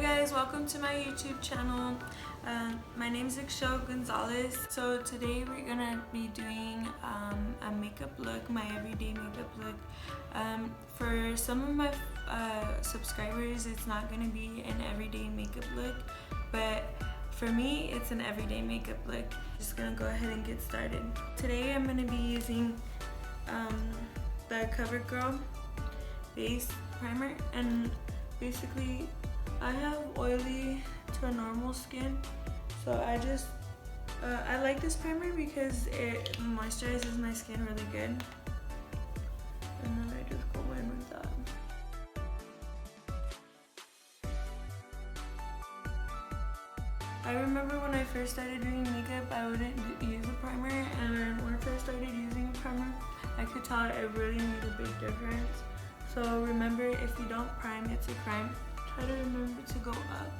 guys, welcome to my YouTube channel. My name is Ixchel Gonzalez. So today we're gonna be doing a makeup look, my everyday makeup look. For some of my subscribers, it's not gonna be an everyday makeup look, but for me, it's an everyday makeup look. Just gonna go ahead and get started. Today I'm gonna be using the CoverGirl base primer, and basically I have oily to normal skin, so I like this primer because it moisturizes my skin really good, and then I just go in with that. I remember when I first started doing makeup, I wouldn't use a primer, and when I first started using a primer, I could tell it really made a big difference. So remember, if you don't prime, it's a crime. Try to remember to go up.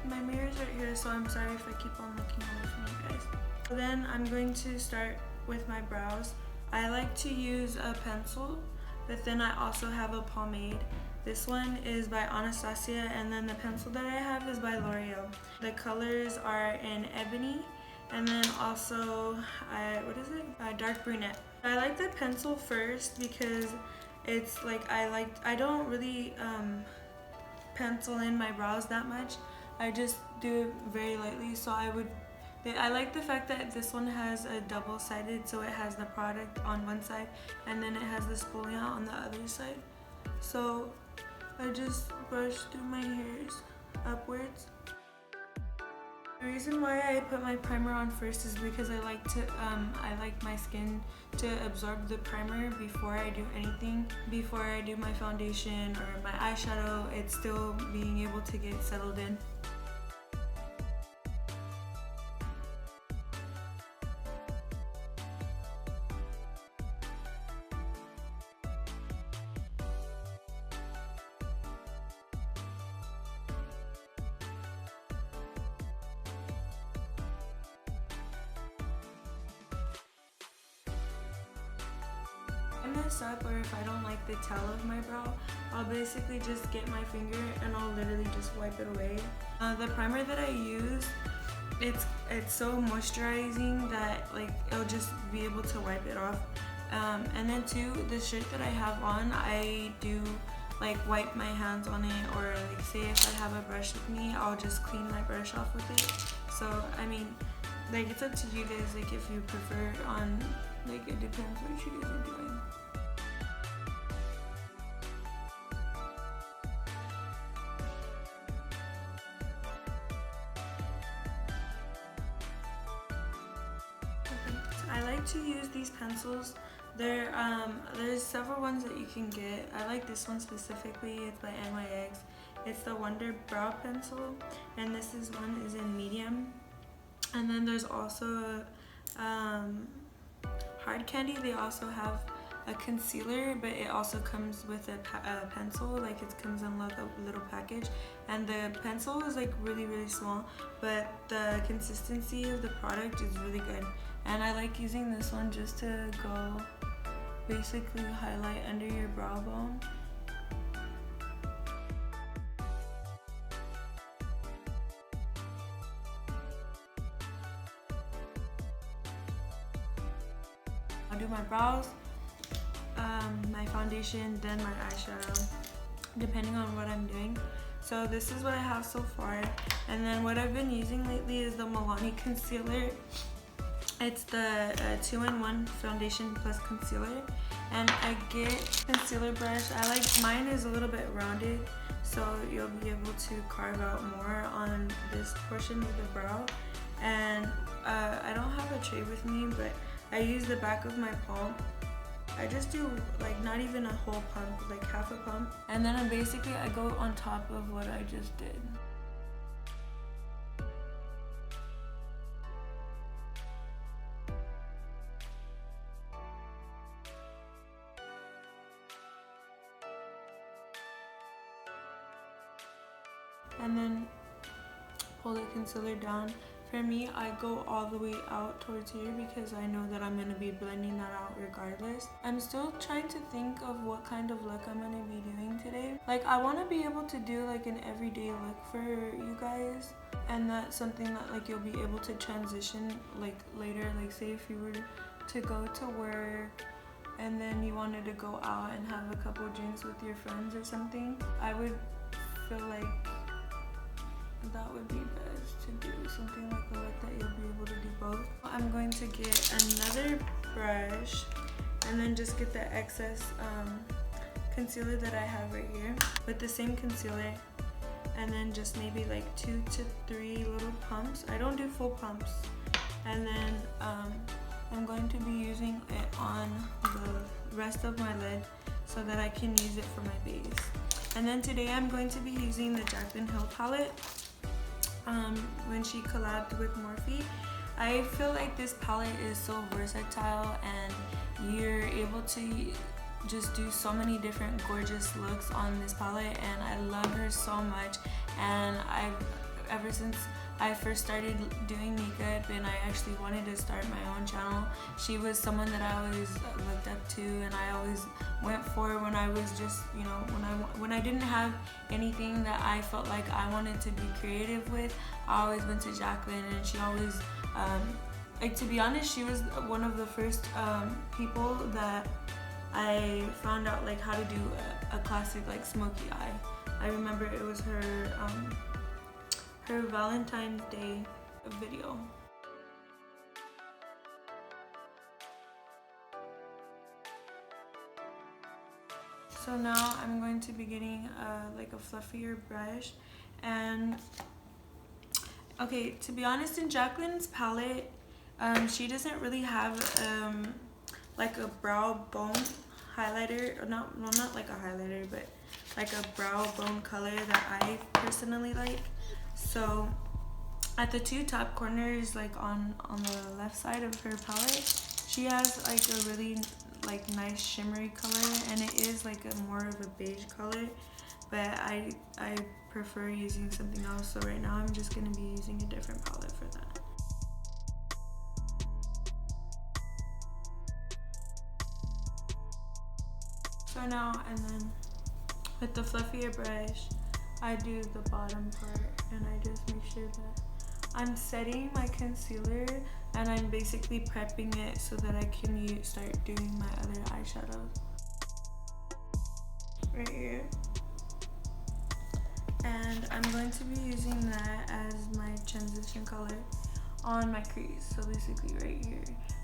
My mirror's right here, so I'm sorry if I keep on looking away from you guys. So then I'm going to start with my brows. I like to use a pencil, but then I also have a pomade. This one is by Anastasia, and then the pencil that I have is by L'Oreal. The colors are in Ebony, and then also, dark brunette. I like the pencil first because it's like I don't really pencil in my brows that much. I just do it very lightly. So I like the fact that this one has a double-sided, so it has the product on one side and then it has the spoliant on the other side. So I just brush through my hairs upwards. The reason why I put my primer on first is because I like my skin to absorb the primer before I do anything. Before I do my foundation or my eyeshadow, it's still being able to get settled in. If I mess up, or if I don't like the tell of my brow, I'll basically just get my finger and I'll literally just wipe it away. The primer that I use, it's so moisturizing that like it'll just be able to wipe it off. And then too, the shirt that I have on, I do like wipe my hands on it, or like say if I have a brush with me, I'll just clean my brush off with it. So I mean, like it's up to you guys, like if you prefer on, like it depends what you guys are doing. I like to use these pencils. There's several ones that you can get. I like this one specifically. It's by NYX. It's the Wonder Brow Pencil, and this one is in medium. And then there's also Hard Candy. They also have a concealer, but it also comes with a pencil. Like it comes in like a little package, and the pencil is like really small, but the consistency of the product is really good. And I like using this one just to go basically highlight under your brow bone. I'll do my brows, my foundation, then my eyeshadow, depending on what I'm doing. So this is what I have so far, and then what I've been using lately is the Milani concealer. It's the 2-in-1 foundation plus concealer, and I get concealer brush. I like mine is a little bit rounded, so you'll be able to carve out more on this portion of the brow. And I don't have a tray with me, but I use the back of my palm. I just do like not even a whole pump, like half a pump, and then I go on top of what I just did. And then pull the concealer down For me, I go all the way out towards here because I know that I'm going to be blending that out regardless. I'm still trying to think of what kind of look I'm going to be doing today. Like, I want to be able to do like an everyday look for you guys, and that's something that like you'll be able to transition like later. Like, say if you were to go to work and then you wanted to go out and have a couple drinks with your friends or something, I would feel like that would be best to do something like a look that you'll be able to do both. I'm going to get another brush and then just get the excess concealer that I have right here with the same concealer, and then just maybe like 2 to 3 little pumps. I don't do full pumps. And then I'm going to be using it on the rest of my lid so that I can use it for my base. And then today I'm going to be using the Jaclyn Hill palette when she collabed with Morphy. I feel like this palette is so versatile and you're able to just do so many different gorgeous looks on this palette, and I love her so much. And ever since I first started doing makeup and I actually wanted to start my own channel, she was someone that I always looked up to and I always went for when I was just, you know, when I didn't have anything that I felt like I wanted to be creative with. I always went to Jaclyn, and she always like, to be honest, she was one of the first people that I found out like how to do a classic like smoky eye. I remember it was her Valentine's Day video. So now I'm going to be getting like a fluffier brush. And okay, to be honest, in Jaclyn's palette, she doesn't really have like a brow bone highlighter, or not like a highlighter, but like a brow bone color that I personally like. So at the 2 top corners, like on the left side of her palette, she has like a really like nice shimmery color, and it is like a more of a beige color, but I prefer using something else. So right now I'm just going to be using a different palette for that. So now, and then with the fluffier brush, I do the bottom part, and I just make sure that I'm setting my concealer and I'm basically prepping it so that I can start doing my other eyeshadows. Right here. And I'm going to be using that as my transition color on my crease, so basically right here.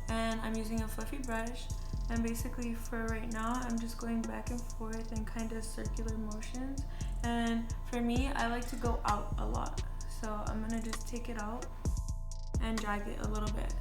And I'm using a fluffy brush, and basically for right now I'm just going back and forth in kind of circular motions. And for me, I like to go out a lot, so I'm gonna just take it out and drag it a little bit.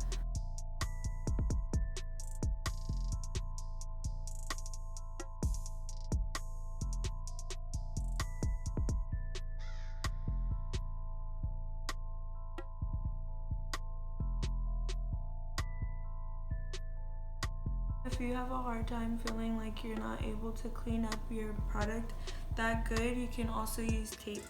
If you have a hard time feeling like you're not able to clean up your product that good, you can also use tape.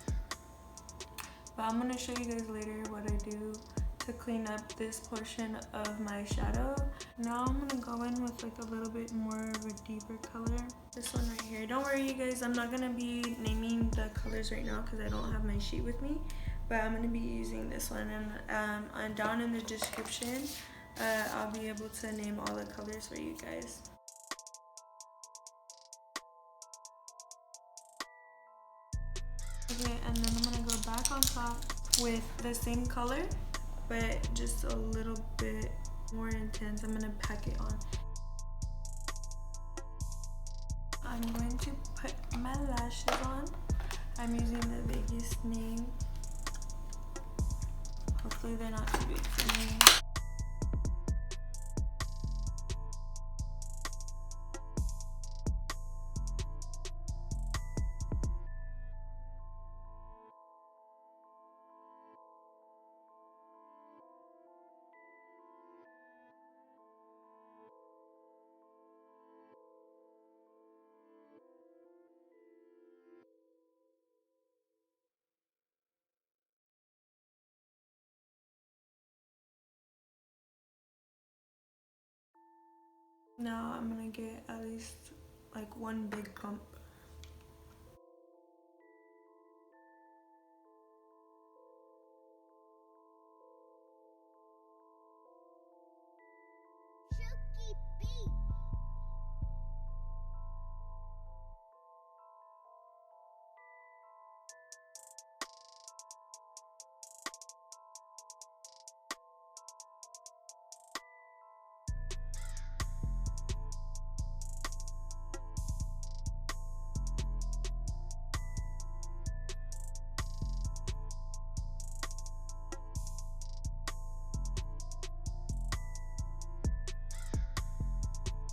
But I'm going to show you guys later what I do to clean up this portion of my shadow. Now I'm going to go in with like a little bit more of a deeper color. This one right here. Don't worry you guys, I'm not going to be naming the colors right now because I don't have my sheet with me. But I'm going to be using this one, and down in the description I'll be able to name all the colors for you guys. Okay, and then I'm gonna go back on top with the same color, but just a little bit more intense. I'm gonna pack it on. I'm going to put my lashes on. I'm using the biggest name. Hopefully they're not too big for me. Now I'm gonna get at least like one big clump.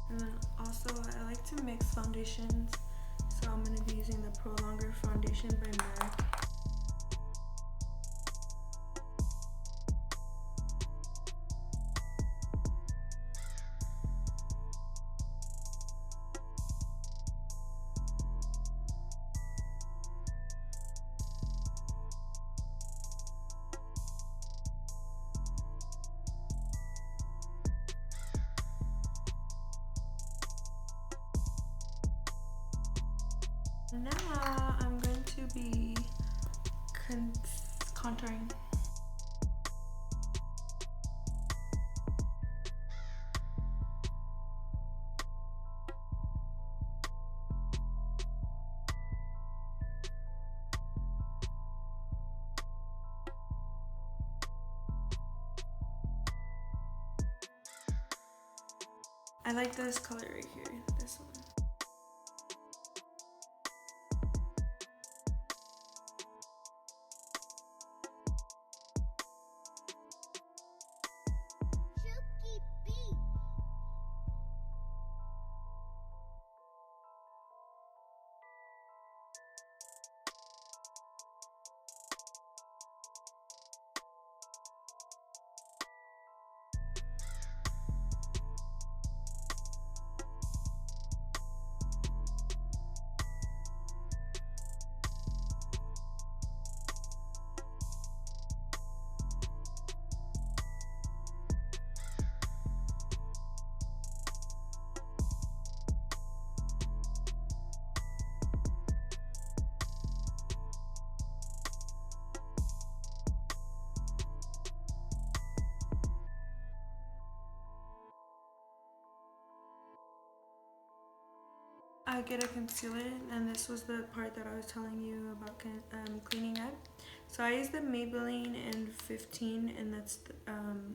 And then also I like to mix foundations, so I'm going to be using the Pro Longer foundation by MAC. Now I'm going to be contouring. I like this color right here, this one. I get a concealer, and this was the part that I was telling you about cleaning up. So I use the Maybelline in 15, and that's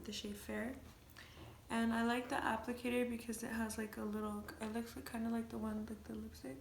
the shade Fair. And I like the applicator because it has like a little, it looks kind of like the one, like the lipstick.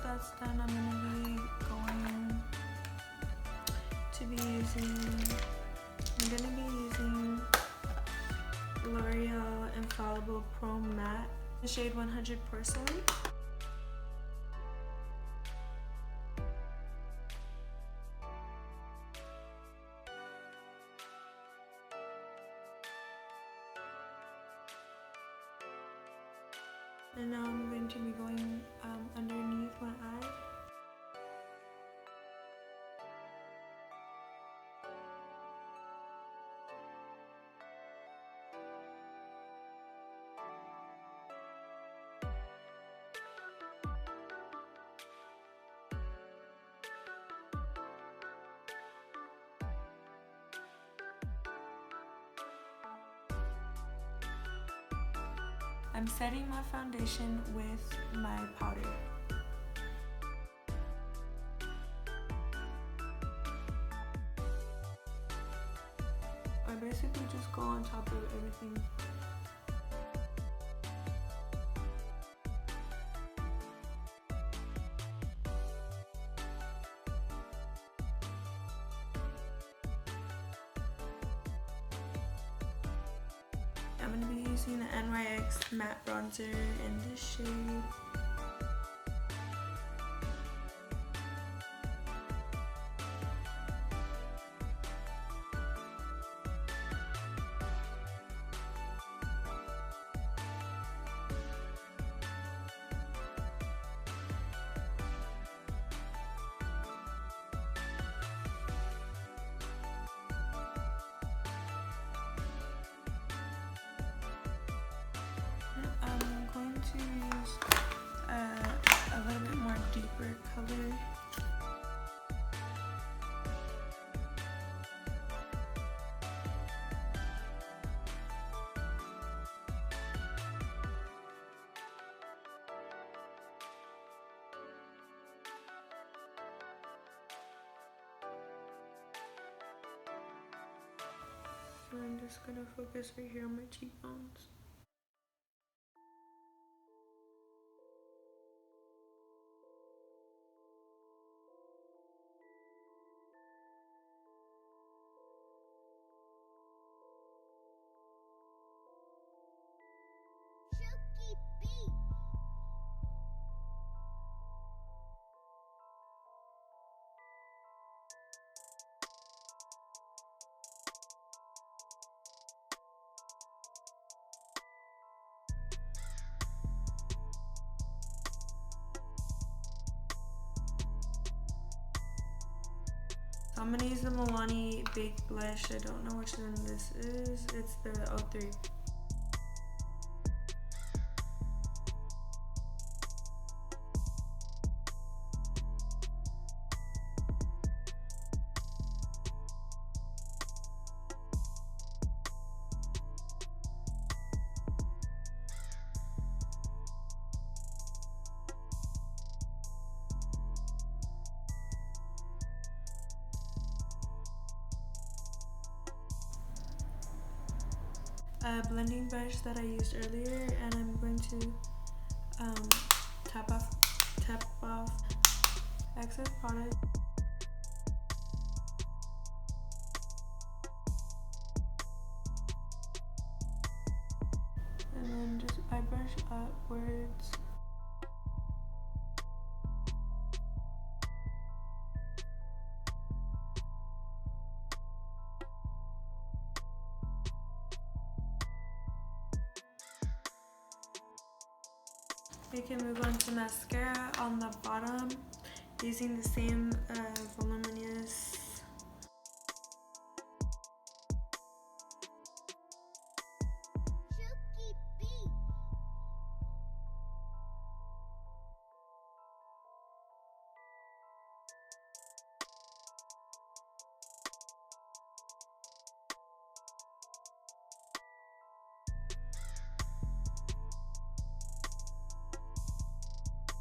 That's done, I'm gonna be using L'Oreal Infallible Pro Matte, the shade 100 Porcelain. And now I'm going to be going underneath my eye. I'm setting my foundation with my powder. I basically just go on top of everything. I'm going to be using the NYX matte bronzer in this shade. I'm going to use a little bit more deeper color. So I'm just going to focus right here on my cheekbones. So I'm gonna use the Milani Baked Blush. I don't know which one this is. It's the 03. A blending brush that I used earlier, and I'm going to tap off excess product. And then just I brush upwards. We can move on to mascara on the bottom, using the same voluminous.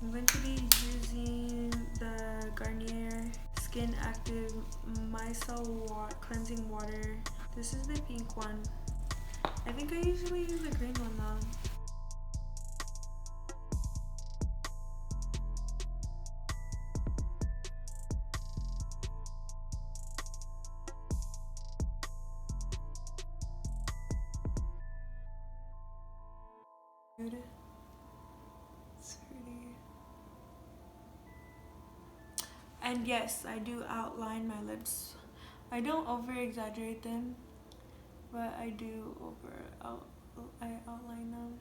I'm going to be using the Garnier Skin Active Micellar Cleansing Water. This is the pink one. I think I usually use the green one though. Good. It's pretty. And yes, I do outline my lips. I don't over exaggerate them, but I do I outline them.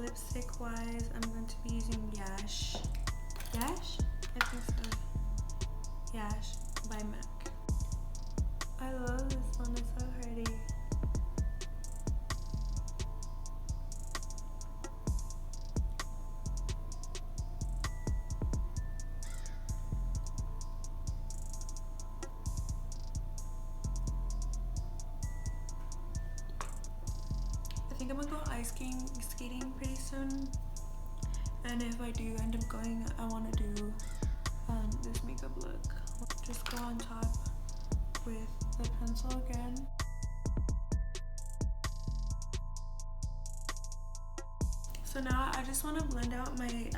lipstick wise, I'm going to be using Yash. Yash? I think so. Yash by MAC. I love this one, it's so pretty. I think I'm gonna go ice skating pretty soon. And if I do end up going, I want to do this makeup look. Just go on top with the pencil again. So now I just want to blend out my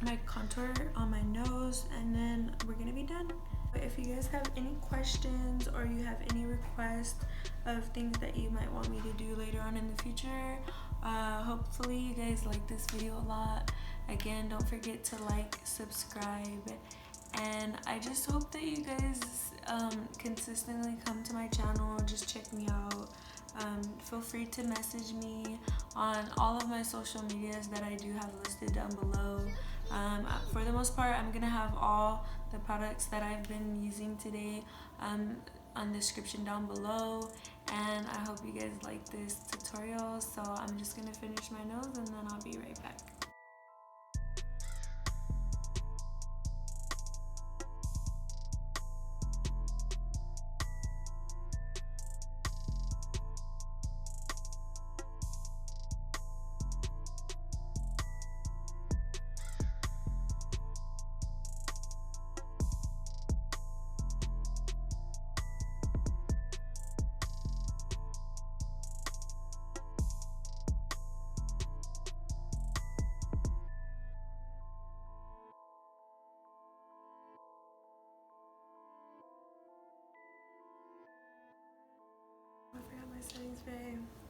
my contour on my nose, and then we're gonna be done. But if you guys have any questions or you have any requests of things that you might want me to do later on in the future, hopefully you guys like this video a lot. Again, don't forget to like, subscribe, and I just hope that you guys consistently come to my channel, just check me out. Feel free to message me on all of my social medias that I do have listed down below. For the most part, I'm gonna have all the products that I've been using today on the description down below, and I hope you guys like this tutorial. So I'm just gonna finish my nose and then I'll be right back. I forgot my settings, babe.